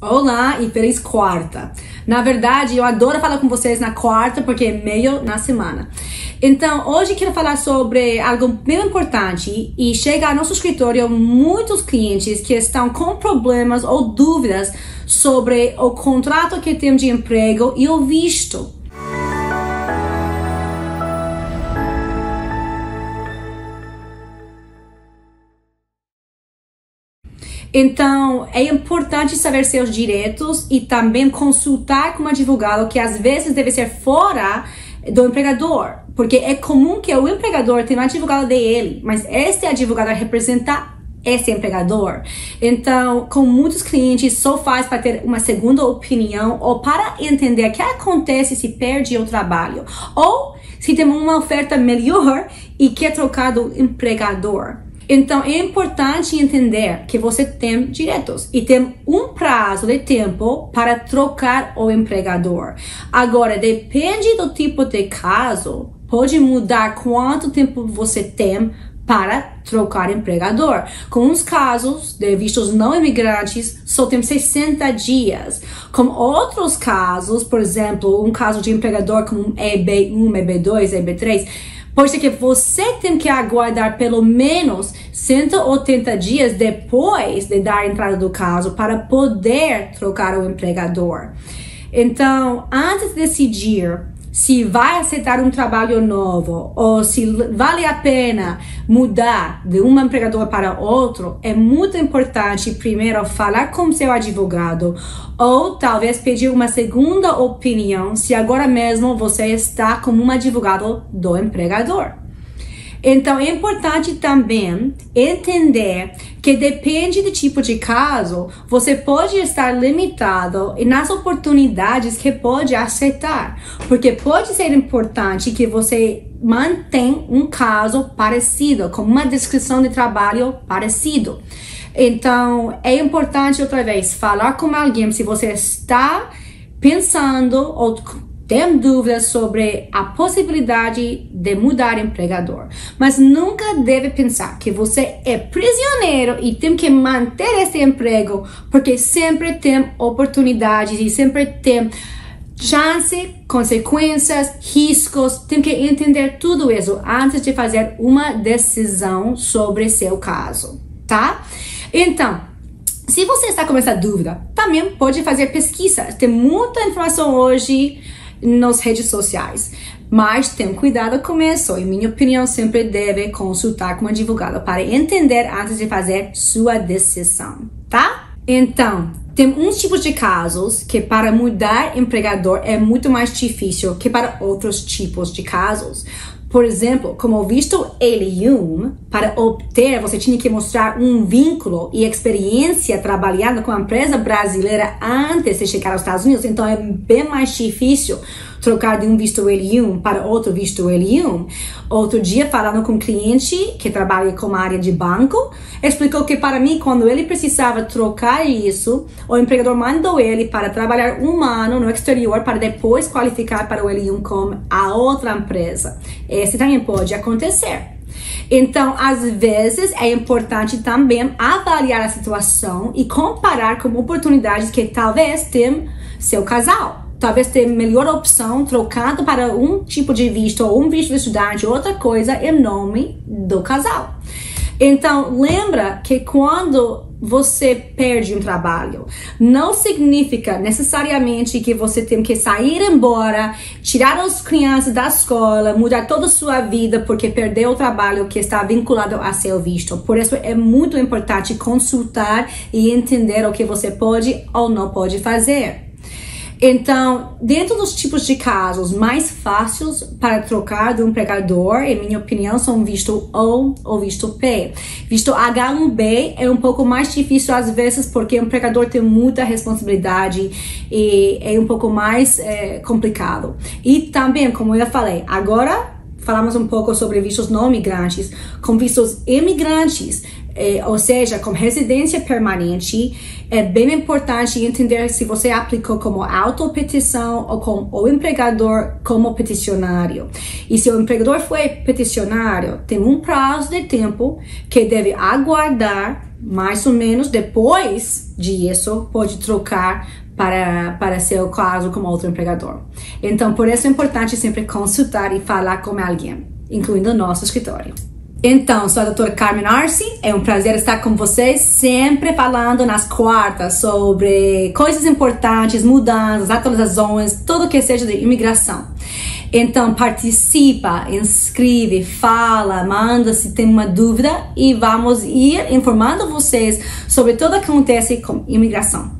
Olá e feliz quarta! Na verdade, eu adoro falar com vocês na quarta porque é meio na semana. Então, hoje quero falar sobre algo bem importante e chega ao nosso escritório muitos clientes que estão com problemas ou dúvidas sobre o contrato que tem de emprego e o visto. Então, é importante saber seus direitos e também consultar com um advogado que às vezes deve ser fora do empregador, porque é comum que o empregador tenha um advogado dele, mas este advogado representa esse empregador. Então, com muitos clientes, só faz para ter uma segunda opinião ou para entender o que acontece se perde o trabalho ou se tem uma oferta melhor e quer trocar do empregador. Então, é importante entender que você tem direitos e tem um prazo de tempo para trocar o empregador. Agora, depende do tipo de caso, pode mudar quanto tempo você tem para trocar empregador. Com uns casos de vistos não imigrantes, só tem 60 dias. Com outros casos, por exemplo, um caso de empregador como EB1, EB2, EB3, pode ser que você tem que aguardar pelo menos 180 dias depois de dar a entrada do caso para poder trocar o empregador. Então, antes de decidir se vai aceitar um trabalho novo ou se vale a pena mudar de um empregador para outro, é muito importante primeiro falar com seu advogado ou talvez pedir uma segunda opinião se agora mesmo você está como um advogado do empregador. Então, é importante também entender que depende do tipo de caso, você pode estar limitado nas oportunidades que pode aceitar. Porque pode ser importante que você mantenha um caso parecido, com uma descrição de trabalho parecido. Então, é importante, outra vez, falar com alguém se você está pensando ou tem dúvidas sobre a possibilidade de mudar empregador. Mas nunca deve pensar que você é prisioneiro e tem que manter esse emprego, porque sempre tem oportunidades e sempre tem chance, consequências, riscos. Tem que entender tudo isso antes de fazer uma decisão sobre seu caso, tá? Então, se você está com essa dúvida, também pode fazer pesquisas. Tem muita informação hoje nas redes sociais, mas tenha cuidado com isso. Em minha opinião, sempre deve consultar com um advogado para entender antes de fazer sua decisão, tá? Então, tem uns tipos de casos que para mudar empregador é muito mais difícil que para outros tipos de casos. Por exemplo, como o visto L1, para obter, você tinha que mostrar um vínculo e experiência trabalhando com a empresa brasileira antes de chegar aos Estados Unidos. Então, é bem mais difícil trocar de um visto L1 para outro visto L1. Outro dia, falando com um cliente que trabalha com a área de banco, explicou que para mim, quando ele precisava trocar isso, o empregador mandou ele para trabalhar um ano no exterior para depois qualificar para o L1 com a outra empresa. Esse também pode acontecer. Então, às vezes, é importante também avaliar a situação e comparar com oportunidades que talvez tenha seu casal. Talvez tenha melhor opção trocado para um tipo de visto ou um visto de estudante, outra coisa em nome do casal. Então, lembra que quando você perde um trabalho, não significa necessariamente que você tem que sair embora, tirar as crianças da escola, mudar toda a sua vida porque perdeu o trabalho que está vinculado a seu visto. Por isso, é muito importante consultar e entender o que você pode ou não pode fazer. Então, dentro dos tipos de casos mais fáceis para trocar do empregador, em minha opinião, são visto O ou visto P. Visto H1B é um pouco mais difícil às vezes porque o empregador tem muita responsabilidade e é um pouco mais complicado. E também, como eu falei, agora falamos um pouco sobre vistos não imigrantes. Com vistos imigrantes, ou seja, com residência permanente, é bem importante entender se você aplicou como autopetição ou com o empregador como peticionário. E se o empregador foi peticionário, tem um prazo de tempo que deve aguardar Mais ou menos depois disso, pode trocar para seu caso com outro empregador. Então, por isso é importante sempre consultar e falar com alguém, incluindo o nosso escritório. Então, sou a doutora Carmen Arce, é um prazer estar com vocês, sempre falando nas quartas sobre coisas importantes, mudanças, atualizações, tudo que seja de imigração. Então, participa, inscreve, fala, manda se tem uma dúvida e vamos ir informando vocês sobre tudo o que acontece com imigração.